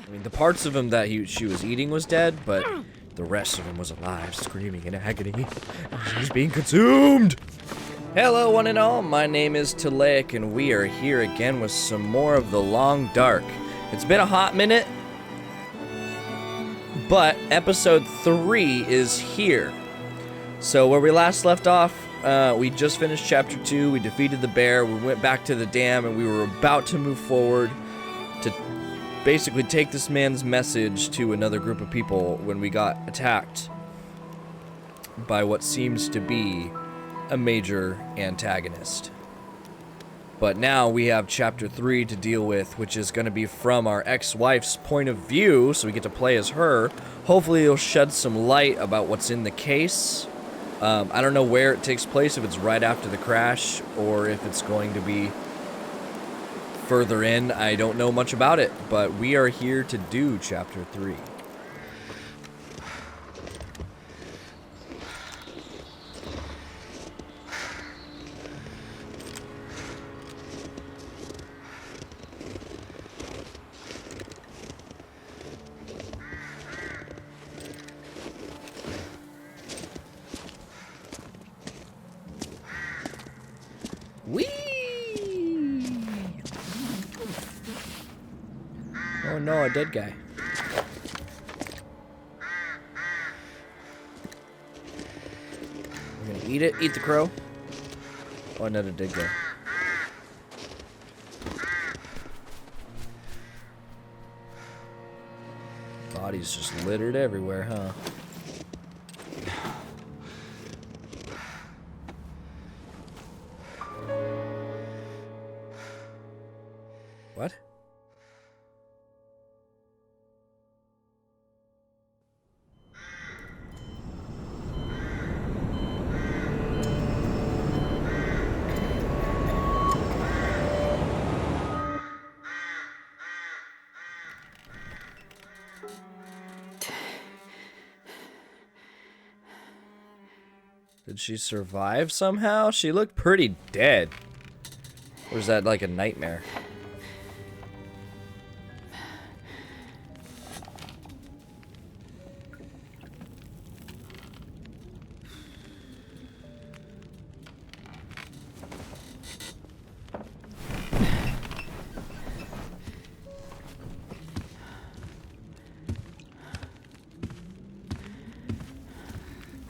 I mean, the parts of him that she was eating was dead, but the rest of him was alive, screaming in agony. He's being consumed! Hello, one and all. My name is Talaic, and we are here again with some more of The Long Dark. It's been a hot minute, but episode 3 is here. So where we last left off, we just finished chapter 2. We defeated the bear. We went back to the dam, and we were about to move forward to basically take this man's message to another group of people when we got attacked by what seems to be a major antagonist. But now we have chapter 3 to deal with, which is going to be from our ex-wife's point of view, so we get to play as her. Hopefully it'll shed some light about what's in the case. I don't know where it takes place, if it's right after the crash or if it's going to be further in. I don't know much about it, but we are here to do chapter 3. Whee! Oh no, a dead guy. We're gonna eat it, eat the crow. Oh, another dead guy. Bodies just littered everywhere, huh? What? Did she survive somehow? She looked pretty dead. Or is that like a nightmare?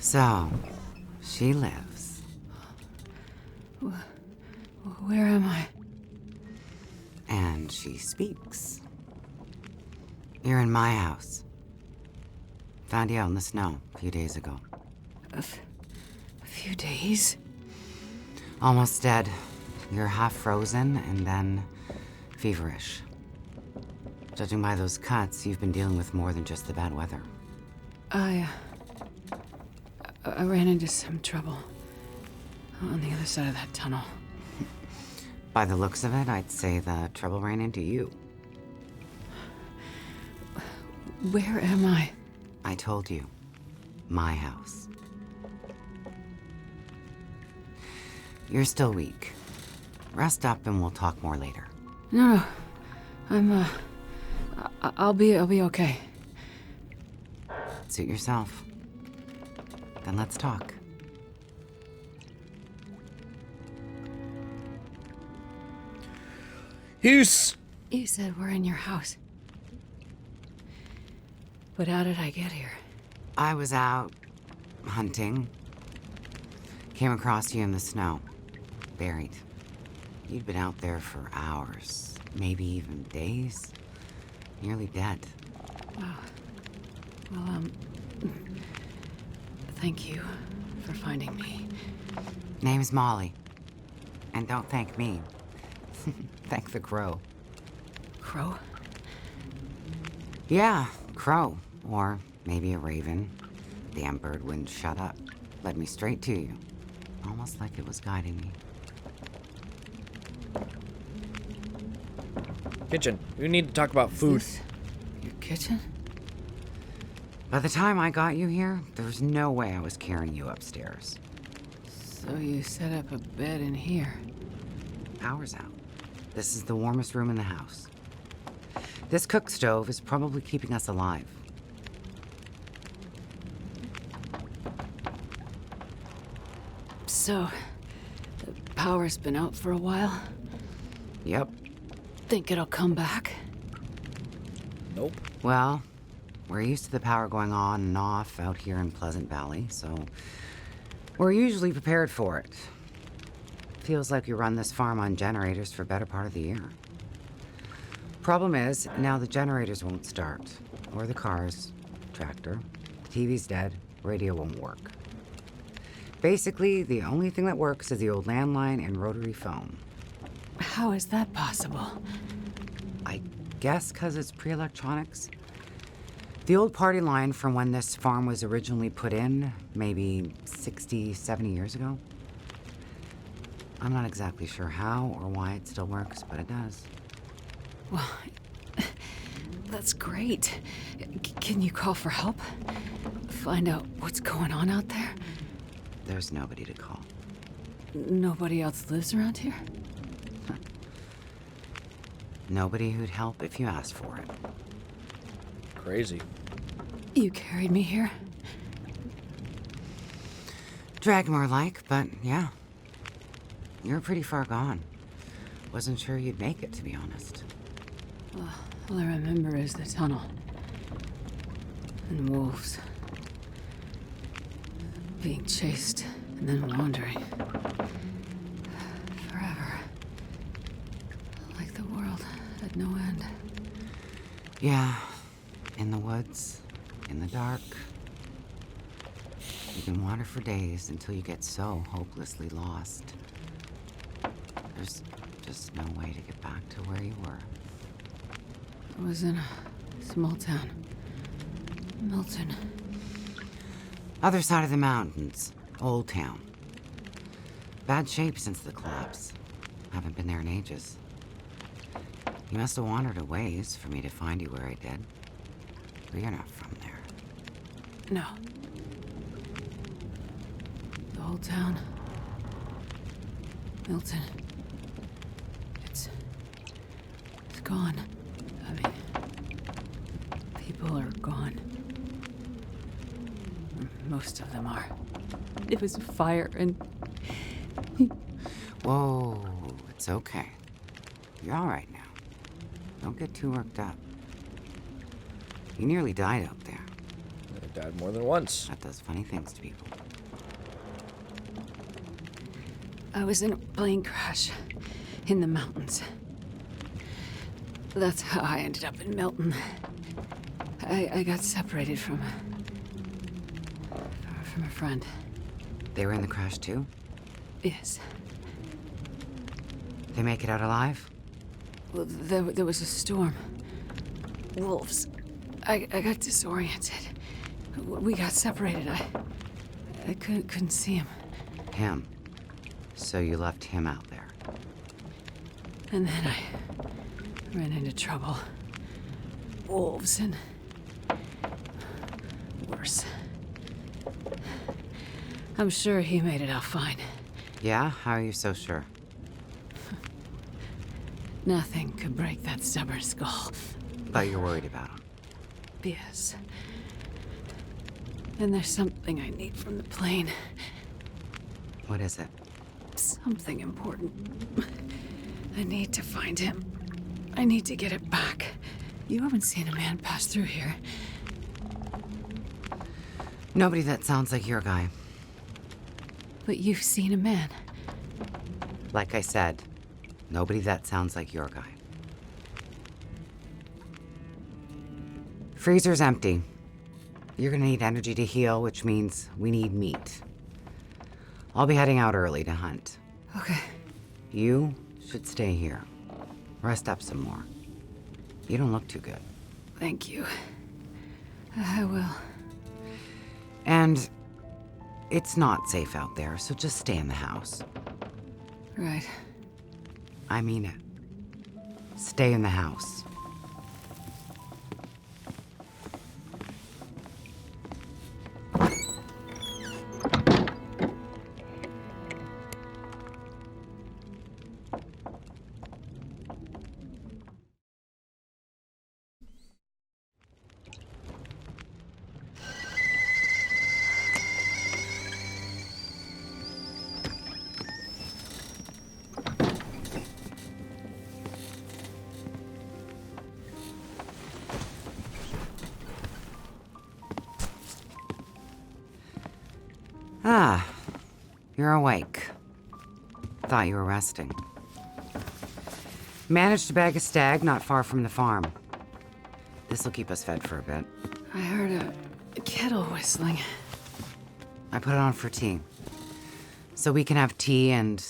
So, she lives. Where am I? And she speaks. You're in my house. Found you out in the snow a few days ago. A few days? Almost dead. You're half frozen and then feverish. Judging by those cuts, you've been dealing with more than just the bad weather. I ran into some trouble on the other side of that tunnel. By the looks of it, I'd say the trouble ran into you. Where am I? I told you. My house. You're still weak. Rest up and we'll talk more later. No. I'll be okay. Suit yourself. Then let's talk. You said we're in your house. But how did I get here? I was out hunting. Came across you in the snow. Buried. You'd been out there for hours, maybe even days. Nearly dead. Wow. Well, thank you for finding me. Name's Molly. And don't thank me. Thank the crow. Crow? Yeah, crow. Or maybe a raven. Damn bird wouldn't shut up. Led me straight to you. Almost like it was guiding me. Kitchen. We need to talk about food. Is this your kitchen? By the time I got you here, there was no way I was carrying you upstairs. So you set up a bed in here. Power's out. This is the warmest room in the house. This cook stove is probably keeping us alive. So, the power's been out for a while. Yep. Think it'll come back? Nope. Well, we're used to the power going on and off out here in Pleasant Valley, so we're usually prepared for it. Feels like we run this farm on generators for a better part of the year. Problem is, now the generators won't start, or the cars, tractor, the TV's dead, radio won't work. Basically, the only thing that works is the old landline and rotary phone. How is that possible? I guess because it's pre-electronics. The old party line from when this farm was originally put in, maybe 60, 70 years ago. I'm not exactly sure how or why it still works, but it does. Well, that's great. Can you call for help? Find out what's going on out there? There's nobody to call. Nobody else lives around here? Nobody who'd help if you asked for it. Crazy. You carried me here? Drag more like, but yeah. You're pretty far gone. Wasn't sure you'd make it, to be honest. All I remember is the tunnel. And wolves. Being chased and then wandering. Forever. Like the world had no end. Yeah, in the woods, in the dark. You can wander for days until you get so hopelessly lost. There's just no way to get back to where you were. I was in a small town. Milton. Other side of the mountains, Old Town. Bad shape since the collapse. Haven't been there in ages. You must have wandered a ways for me to find you where I did. But you're not from there. No. The whole town. Milton. It's gone. I mean, people are gone. Most of them are. It was a fire and... Whoa, it's okay. You're all right now. Don't get too worked up. You nearly died out there. I died more than once. That does funny things to people. I was in a plane crash in the mountains. That's how I ended up in Milton. I got separated from a friend. They were in the crash too? Yes. They make it out alive? Well, there was a storm. Wolves. I got disoriented. We got separated. I couldn't see him. Him. So you left him out there. And then I ran into trouble. Wolves and worse. I'm sure he made it out fine. Yeah? How are you so sure? Nothing could break that stubborn skull. But you're worried about him. Yes. And there's something I need from the plane. What is it? Something important. I need to find him. I need to get it back. You haven't seen a man pass through here. Nobody that sounds like your guy. But you've seen a man. Like I said, nobody that sounds like your guy. Freezer's empty. You're gonna need energy to heal, which means we need meat. I'll be heading out early to hunt. Okay. You should stay here. Rest up some more. You don't look too good. Thank you. I will. And it's not safe out there, so just stay in the house. Right. I mean it. Stay in the house. Ah, you're awake. Thought you were resting. Managed to bag a stag not far from the farm. This'll keep us fed for a bit. I heard a kettle whistling. I put it on for tea. So we can have tea and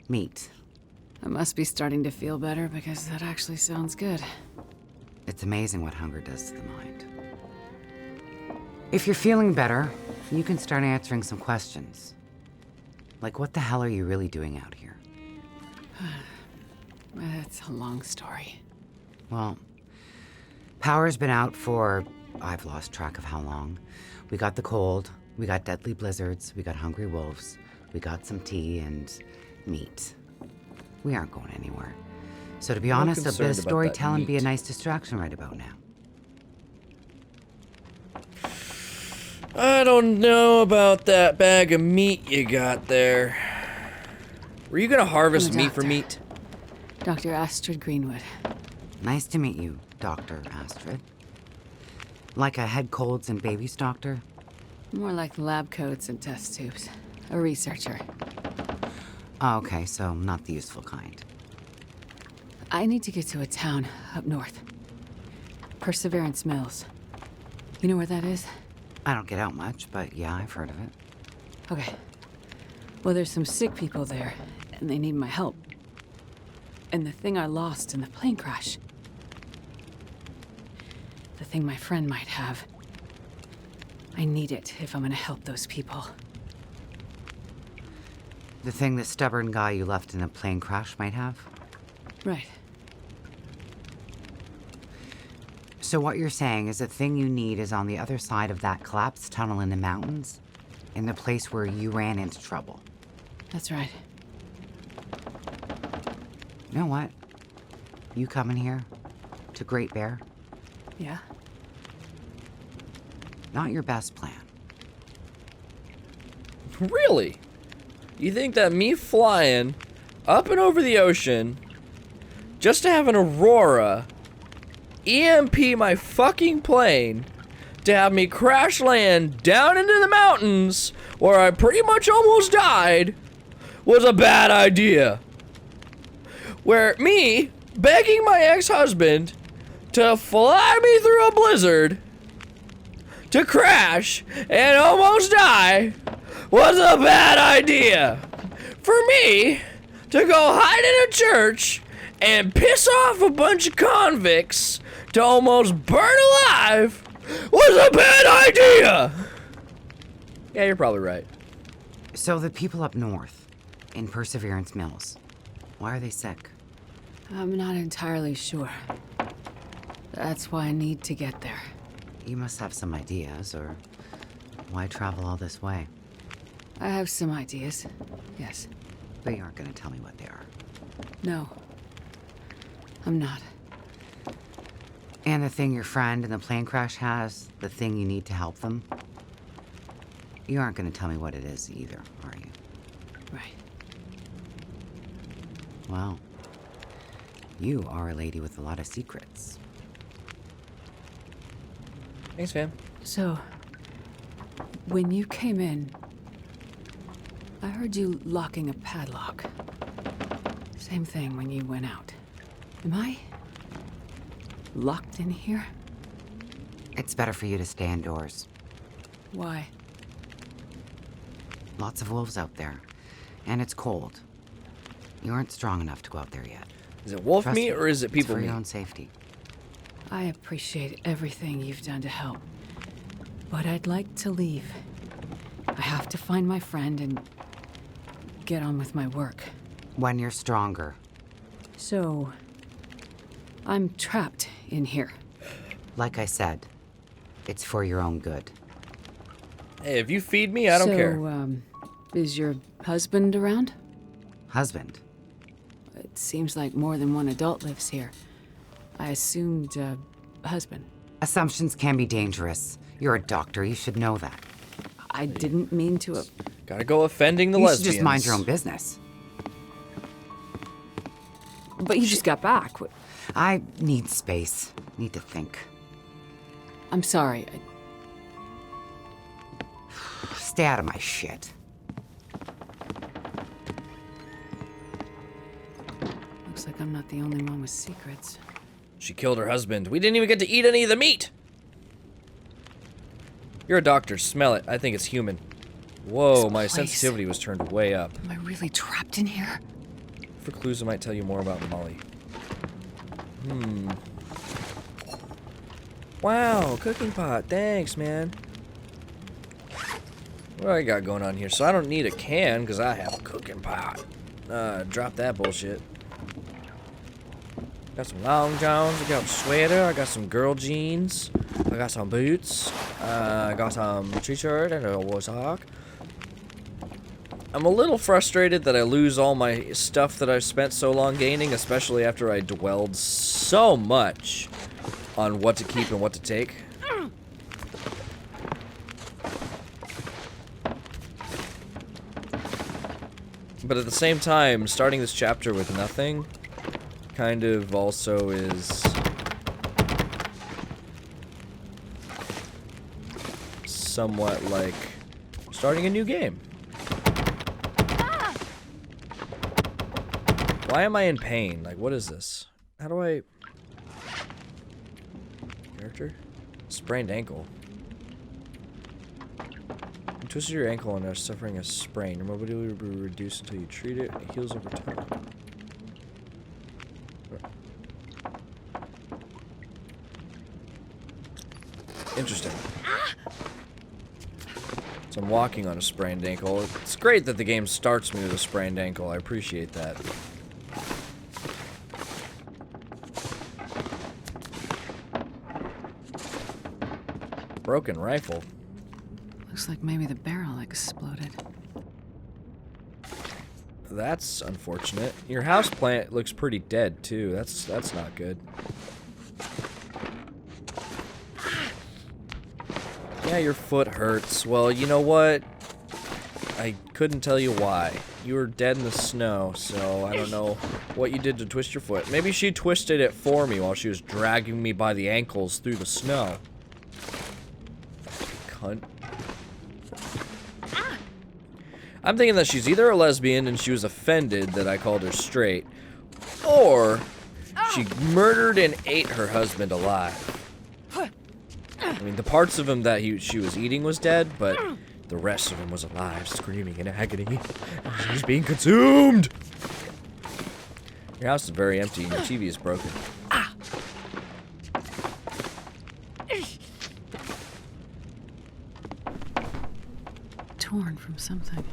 meat. I must be starting to feel better because that actually sounds good. It's amazing what hunger does to the mind. If you're feeling better, you can start answering some questions. Like, what the hell are you really doing out here? It's a long story. Well, power's been out for, I've lost track of how long. We got the cold, we got deadly blizzards, we got hungry wolves, we got some tea and meat. We aren't going anywhere. So to be honest, a bit of storytelling be a nice distraction right about now. I don't know about that bag of meat you got there. Were you gonna harvest meat for meat? Dr. Astrid Greenwood. Nice to meet you, Dr. Astrid. Like a head colds and babies doctor? More like lab coats and test tubes. A researcher. Oh, okay, so not the useful kind. I need to get to a town up north. Perseverance Mills. You know where that is? I don't get out much, but yeah, I've heard of it. Okay. Well, there's some sick people there, and they need my help. And the thing I lost in the plane crash. The thing my friend might have. I need it if I'm gonna help those people. The thing the stubborn guy you left in a plane crash might have? Right. So what you're saying is the thing you need is on the other side of that collapsed tunnel in the mountains, in the place where you ran into trouble. That's right. You know what? You coming here to Great Bear? Yeah? Not your best plan. Really? You think that me flying up and over the ocean just to have an aurora EMP my fucking plane to have me crash land down into the mountains where I pretty much almost died was a bad idea? Where me begging my ex-husband to fly me through a blizzard to crash and almost die was a bad idea. For me to go hide in a church and piss off a bunch of convicts to almost burn alive was a bad idea. Yeah, you're probably right. So the people up north, in Perseverance Mills, why are they sick? I'm not entirely sure. That's why I need to get there. You must have some ideas, or why travel all this way? I have some ideas, yes. But you aren't going to tell me what they are. No. I'm not. And the thing your friend in the plane crash has, the thing you need to help them? You aren't going to tell me what it is either, are you? Right. Well, you are a lady with a lot of secrets. Thanks, fam. So, when you came in, I heard you locking a padlock. Same thing when you went out. Am I locked in here? It's better for you to stay indoors. Why? Lots of wolves out there, and it's cold. You aren't strong enough to go out there yet. Is it wolf Trust meat me, or is it it's people for meat? your own safety. I appreciate everything you've done to help. But I'd like to leave. I have to find my friend and get on with my work. When you're stronger. So, I'm trapped in here. Like I said, it's for your own good. Hey, if you feed me, I don't care. Is your husband around? Husband. It seems like more than one adult lives here. I assumed, husband. Assumptions can be dangerous. You're a doctor, you should know that. I didn't mean to. Gotta go offending the You lesbians. should just mind your own business. But you just got back. I need space. Need to think. I'm sorry. Stay out of my shit. like I'm not the only one with secrets. She killed her husband. We didn't even get to eat any of the meat! You're a doctor. Smell it. I think it's human. Whoa, This my place. sensitivity was turned way up. Am I really trapped in here? For clues that might tell you more about Molly. Wow, cooking pot. Thanks, man. What do I got going on here? So I don't need a can because I have a cooking pot. Drop that bullshit. Got some long johns. I got a sweater. I got some girl jeans. I got some boots. I got some t-shirt and a war sock. I'm a little frustrated that I lose all my stuff that I've spent so long gaining, especially after I dwelled so much on what to keep and what to take. But at the same time, starting this chapter with nothing kind of also is somewhat like starting a new game. Why am I in pain? Like, what is this? How do I... Character? Sprained ankle. You twisted your ankle and are suffering a sprain. Your mobility will be reduced until you treat it. It heals over time. Interesting. So I'm walking on a sprained ankle. It's great that the game starts me with a sprained ankle. I appreciate that. Broken rifle. Looks like maybe the barrel exploded. That's unfortunate. Your houseplant looks pretty dead too. That's not good. Yeah, your foot hurts. Well, you know what? I couldn't tell you why. You were dead in the snow, so I don't know what you did to twist your foot. Maybe she twisted it for me while she was dragging me by the ankles through the snow. Cunt. I'm thinking that she's either a lesbian and she was offended that I called her straight, or she murdered and ate her husband alive. I mean, the parts of him that she was eating was dead, but the rest of him was alive, screaming in agony. She was being consumed! Your house is very empty and your TV is broken. Torn from something.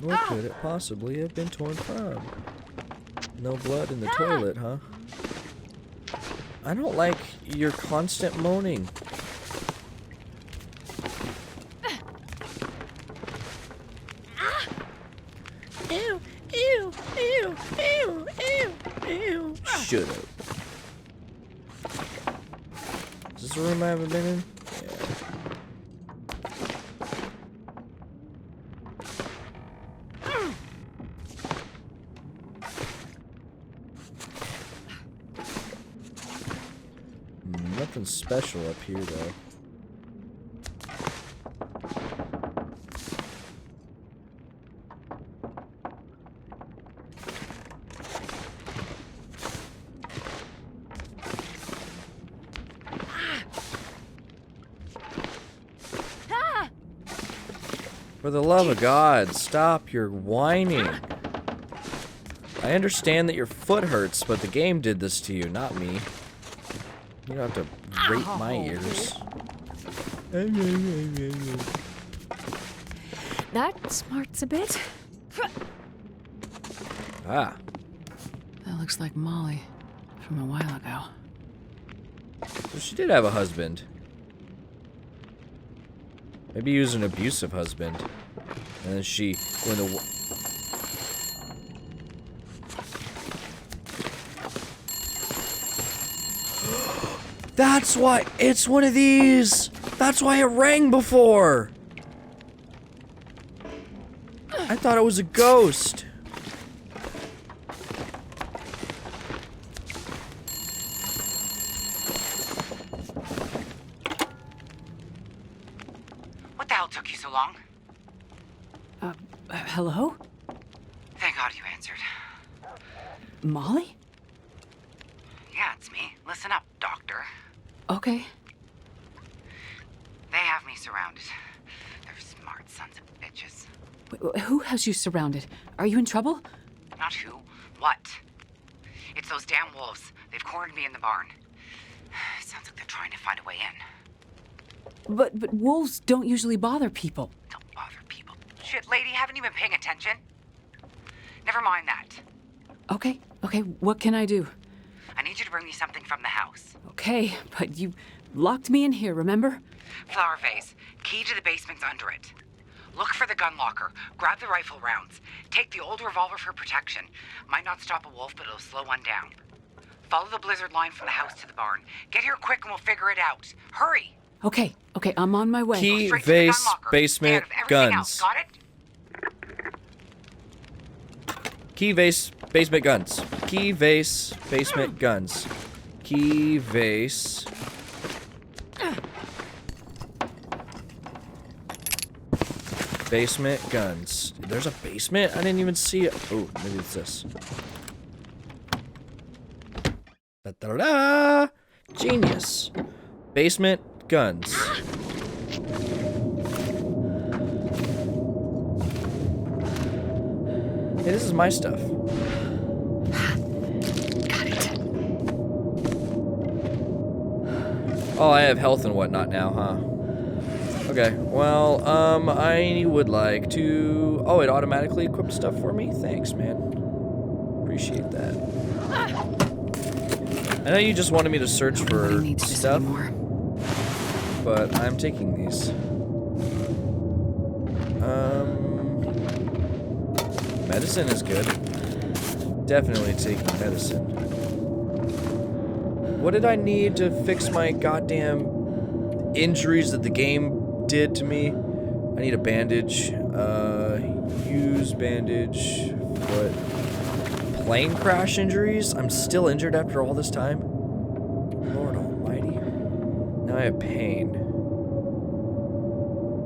What could it possibly have been torn from? No blood in the toilet, huh? I don't like your constant moaning. Ew, ew, ew, ew, ew, ew. Shut up. Is this a room I haven't been in? Yeah. Nothing special up here, though. For the love of God, stop your whining. I understand that your foot hurts, but the game did this to you, not me. You don't have to rape my ears. That smarts a bit. Ah. That looks like Molly from a while ago. So she did have a husband. Maybe he was an abusive husband. And then she, when the... That's why it's one of these. That's why it rang before. I thought it was a ghost. What the hell took you so long? Hello? Thank God you answered. Molly? Yeah, it's me. Listen up, Doctor. Okay. They have me surrounded. They're smart sons of bitches. Who has you surrounded? Are you in trouble? Not who, what? It's those damn wolves. They've cornered me in the barn. Sounds like they're trying to find a way in. But wolves don't usually bother people. Don't bother people. Shit, lady, haven't you been paying attention? Never mind that. Okay, what can I do? I need you to bring me something from the house. Okay, but you locked me in here, remember? Flower vase. Key to the basement's under it. Look for the gun locker. Grab the rifle rounds. Take the old revolver for protection. Might not stop a wolf, but it'll slow one down. Follow the blizzard line from the house to the barn. Get here quick and we'll figure it out. Hurry! Okay, I'm on my way. Key, Go straight to the gun vase, locker. basement, Stay out of everything else. guns. Got it? Key, vase, basement, guns. Key, vase, basement, guns. Key, vase. Basement, guns. There's a basement? I didn't even see it. Oh, maybe it's this. Da-da-da! Genius. Basement, guns. Hey, this is my stuff. Got it. Oh, I have health and whatnot now, huh? Okay, well, I would like to... Oh, it automatically equipped stuff for me? Thanks, man. Appreciate that. I know you just wanted me to search for stuff, but I'm taking these. Medicine is good. Definitely taking medicine. What did I need to fix my goddamn injuries that the game did to me? I need a bandage. Use bandage. Foot. Plane crash injuries? I'm still injured after all this time? Lord almighty. Now I have pain.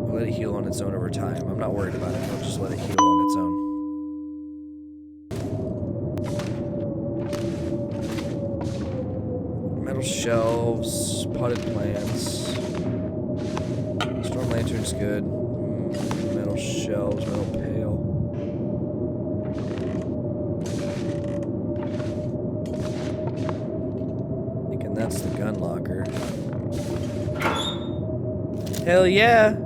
I'll let it heal on its own over time. I'm not worried about it. I'll just let it heal on its own. Metal shelves. Potted plants. Storm lantern's good. Metal shelves. Metal pail. That's the gun locker. Hell yeah!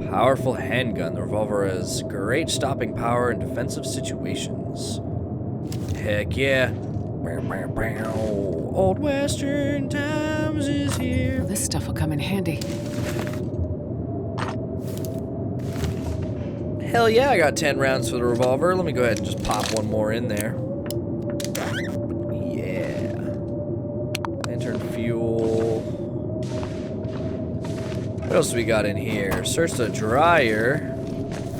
Powerful handgun. The revolver has great stopping power in defensive situations. Heck yeah. Bow, bow, bow. Old Western times is here. Well, this stuff will come in handy. Hell yeah, I got 10 rounds for the revolver. Let me go ahead and just pop one more in there. Fuel. What else do we got in here? Search the dryer.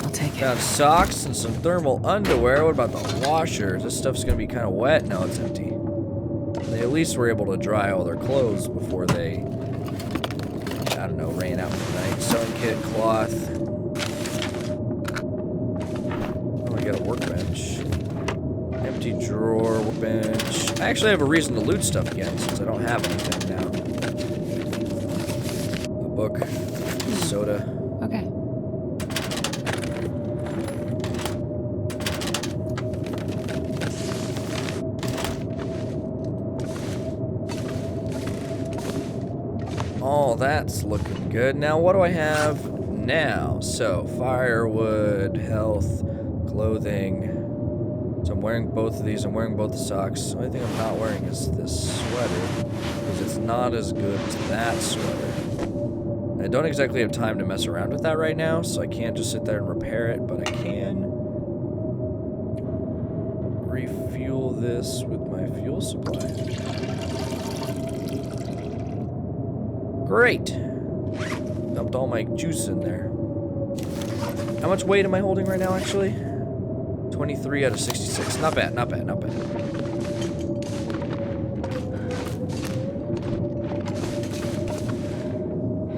I'll take it. Found socks and some thermal underwear. What about the washer? This stuff's gonna be kind of wet. No, it's empty. They at least were able to dry all their clothes before they, I don't know, ran out for the night. Sewing kit, cloth. Oh, I got a workbench. Empty drawer, workbench. I actually have a reason to loot stuff again since I don't have anything now. A book, soda. Okay. All that's looking good. Now, what do I have now? So, firewood, health, clothing. So I'm wearing both of these. I'm wearing both the socks. The only thing I'm not wearing is this sweater, because it's not as good as that sweater. I don't exactly have time to mess around with that right now, so I can't just sit there and repair it, but I can refuel this with my fuel supply. Great. Dumped all my juice in there. How much weight am I holding right now, actually? 23 out of 66. Not bad, not bad, not bad.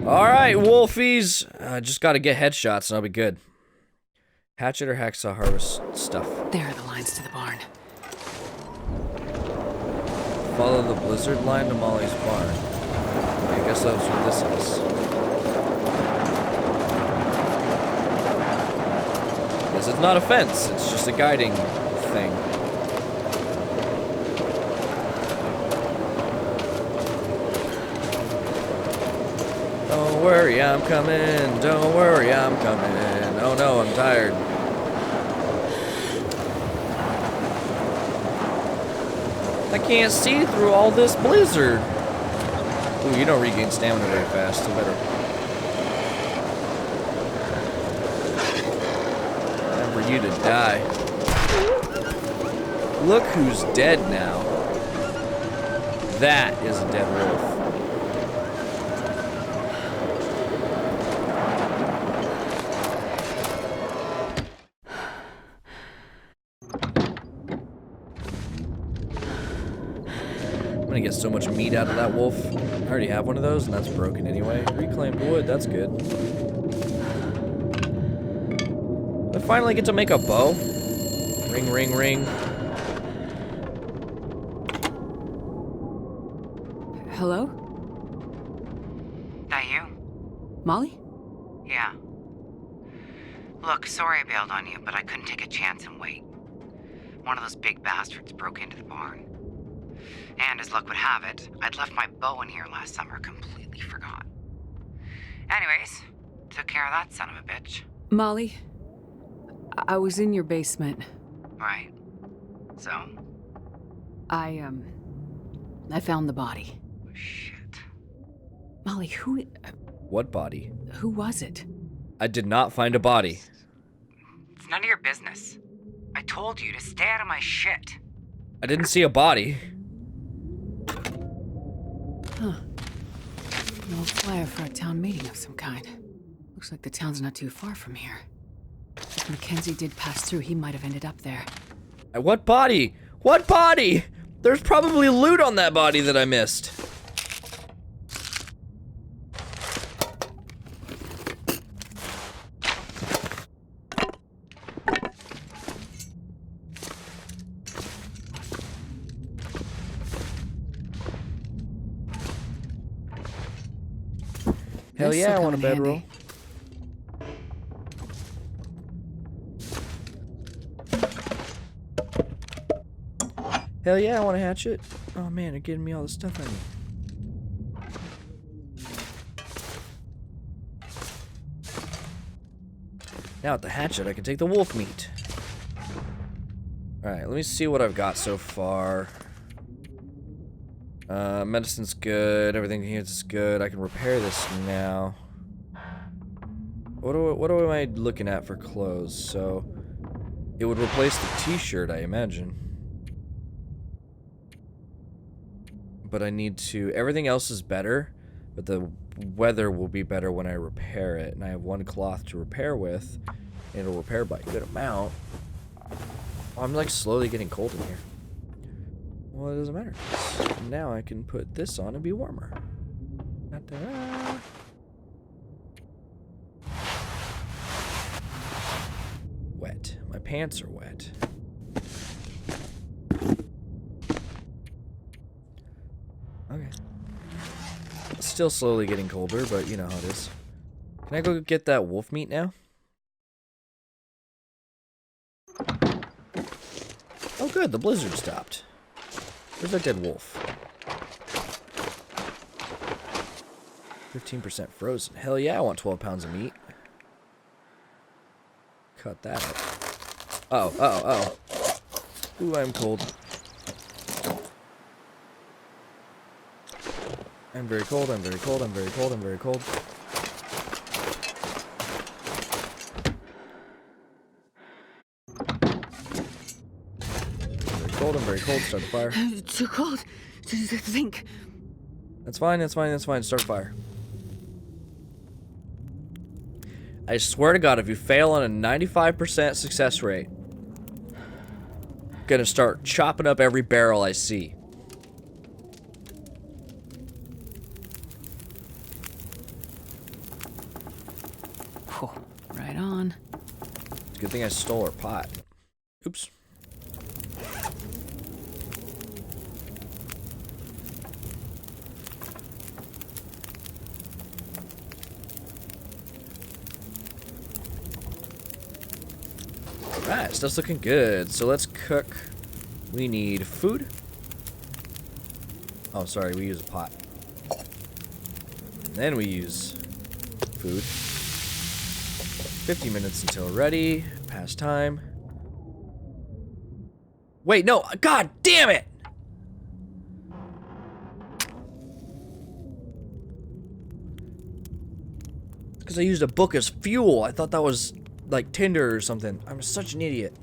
Alright, wolfies. I just gotta get headshots and I'll be good. Hatchet or hacksaw harvest stuff. There are the lines to the barn. Follow the blizzard line to Molly's barn. I guess that's what this is. This is not a fence, it's just a guiding thing. Don't worry, I'm coming. Don't worry, I'm coming. Oh no, I'm tired. I can't see through all this blizzard. Ooh, you don't regain stamina very fast, so better. Time for you to die. Look who's dead now. That is a dead wolf. I'm gonna get so much meat out of that wolf. I already have one of those, and that's broken anyway. Reclaimed wood, that's good. I finally get to make a bow. Ring, ring, ring. Hello? That you? Molly? Yeah. Look, sorry I bailed on you, but I couldn't take a chance and wait. One of those big bastards broke into the barn. And as luck would have it, I'd left my bow in here last summer, completely forgot. Anyways, took care of that son of a bitch. Molly, I was in your basement. Right. So? I found the body. Shit. Molly, who What body? was it? I did not find a body. It's none of your business. I told you to stay out of my shit. I didn't see a body. Huh. An old flyer for a town meeting of some kind. Looks like the town's not too far from here. If Mackenzie did pass through, he might have ended up there. What body? What body? There's probably loot on that body that I missed. Hell yeah, I want a bedroll. Hell yeah, I want a hatchet. Oh man, they're getting me all the stuff I need. Now with the hatchet, I can take the wolf meat. Alright, let me see what I've got so far. Medicine's good, everything here is good. I can repair this now. What am I looking at for clothes? So, it would replace the t-shirt, I imagine. But I need to... Everything else is better, but the weather will be better when I repair it. And I have one cloth to repair with. And it'll repair by a good amount. Oh, I'm like slowly getting cold in here. Well, it doesn't matter. Now I can put this on and be warmer. Ta-da. Wet. My pants are wet. Okay. Still slowly getting colder, but you know how it is. Can I go get that wolf meat now? Oh good, the blizzard stopped. Where's that dead wolf? 15% frozen. Hell yeah, I want 12 pounds of meat. Cut that up. Oh. Ooh, I'm cold. I'm very cold, I'm very cold, I'm very cold, I'm very cold. I'm very cold, start the fire. Too cold to think. That's fine, that's fine, that's fine, start fire. I swear to God, if you fail on a 95% success rate, I'm gonna start chopping up every barrel I see. Oh, right on. It's a good thing I stole her pot. Oops. Alright, stuff's looking good. So let's cook. We need food. Oh, sorry, we use a pot. And then we use food. 50 minutes until ready. Past time. Wait, no! God damn it! Because I used a book as fuel. I thought that was like tinder or something. I'm such an idiot.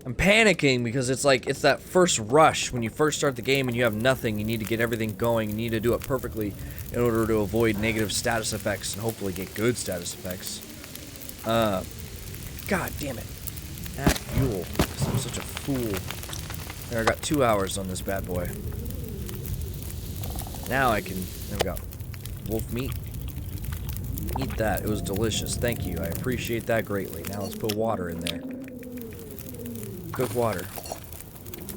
I'm panicking because it's like, it's that first rush when you first start the game and you have nothing. You need to get everything going. You need to do it perfectly in order to avoid negative status effects and hopefully get good status effects. God damn it. Add fuel. Because I'm such a fool. There, I got 2 hours on this bad boy. Now I can, there we go. Wolf meat. Eat that. It was delicious. Thank you. I appreciate that greatly. Now let's put water in there. Cook water.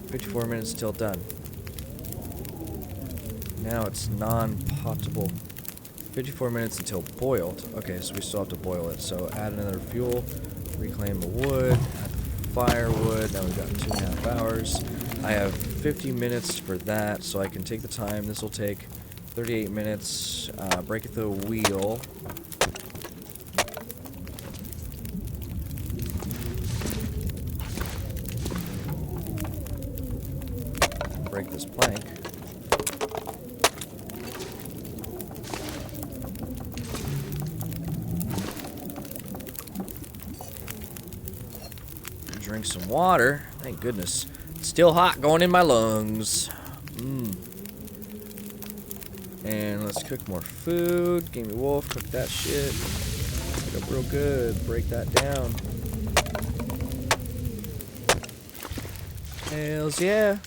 54 minutes till done. Now it's non-potable. 54 minutes until boiled. Okay, so we still have to boil it. So add another fuel. Reclaim the wood. Add the firewood. Now we've got 2.5 hours. I have 50 minutes for that, so I can take the time. This will take 38 minutes. Break the wheel. Break this plank. Drink some water. Thank goodness. It's still hot going in my lungs. And let's cook more food. Give me wolf. Cook that shit. Cook up real good. Break that down. Hells yeah.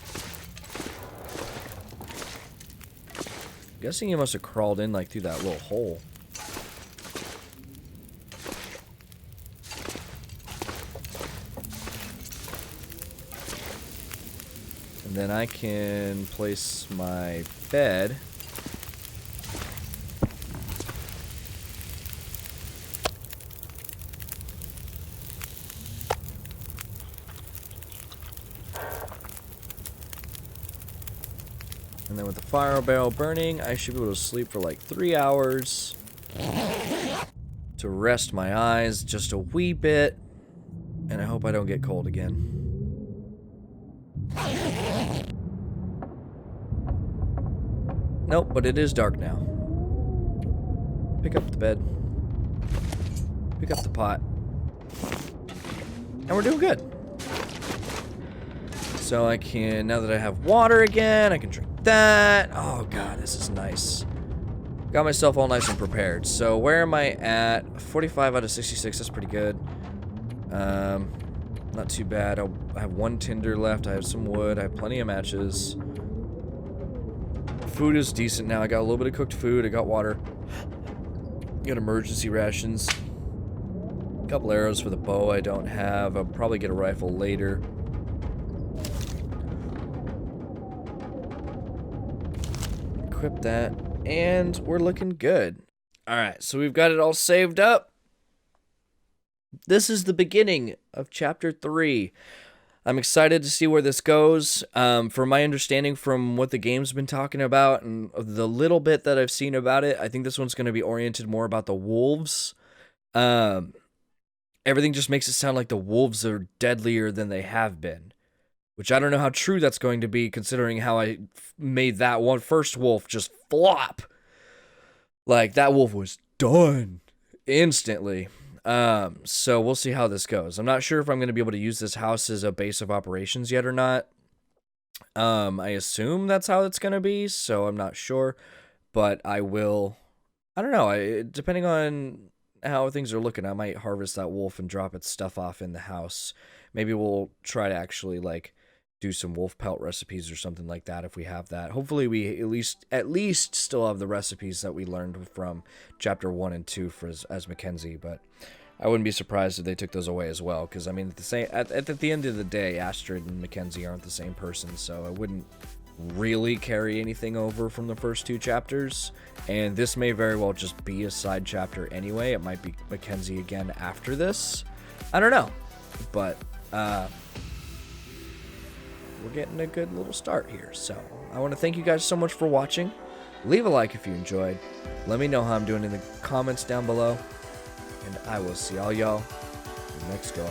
Guessing he must have crawled in like through that little hole. And then I can place my bed. And then with the fire barrel burning, I should be able to sleep for like 3 hours to rest my eyes just a wee bit. And I hope I don't get cold again. Nope, but it is dark now. Pick up the bed. Pick up the pot. And we're doing good. So I can, now that I have water again, I can drink that. Oh god, this is nice. Got myself all nice and prepared. So where am I at? 45 out of 66, that's pretty good. Not too bad. I have 1 tinder left. I have some wood. I have plenty of matches. Food is decent now. I got a little bit of cooked food. I got water. Got emergency rations. A couple arrows for the bow I don't have. I'll probably get a rifle later. Equip that. And we're looking good. Alright, so we've got it all saved up. This is the beginning of Chapter 3. I'm excited to see where this goes. From my understanding from what the game's been talking about and the little bit that I've seen about it, I think this one's going to be oriented more about the wolves. Everything just makes it sound like the wolves are deadlier than they have been. Which I don't know how true that's going to be, considering how I made that one first wolf just flop. Like, that wolf was done instantly. So we'll see how this goes. I'm not sure if I'm going to be able to use this house as a base of operations yet or not. I assume that's how it's going to be, so I'm not sure. But I will, I don't know, depending on how things are looking, I might harvest that wolf and drop its stuff off in the house. Maybe we'll try to actually, like, do some wolf pelt recipes or something like that if we have that. Hopefully we at least still have the recipes that we learned from chapter 1 and 2 for as Mackenzie, but I wouldn't be surprised if they took those away as well, because I mean at the end of the day, Astrid and Mackenzie aren't the same person, so I wouldn't really carry anything over from the first 2 chapters, and this may very well just be a side chapter anyway. It might be Mackenzie again after this. I don't know. But we're getting a good little start here. So I want to thank you guys so much for watching. Leave a like if you enjoyed. Let me know how I'm doing in the comments down below. And I will see all y'all next go.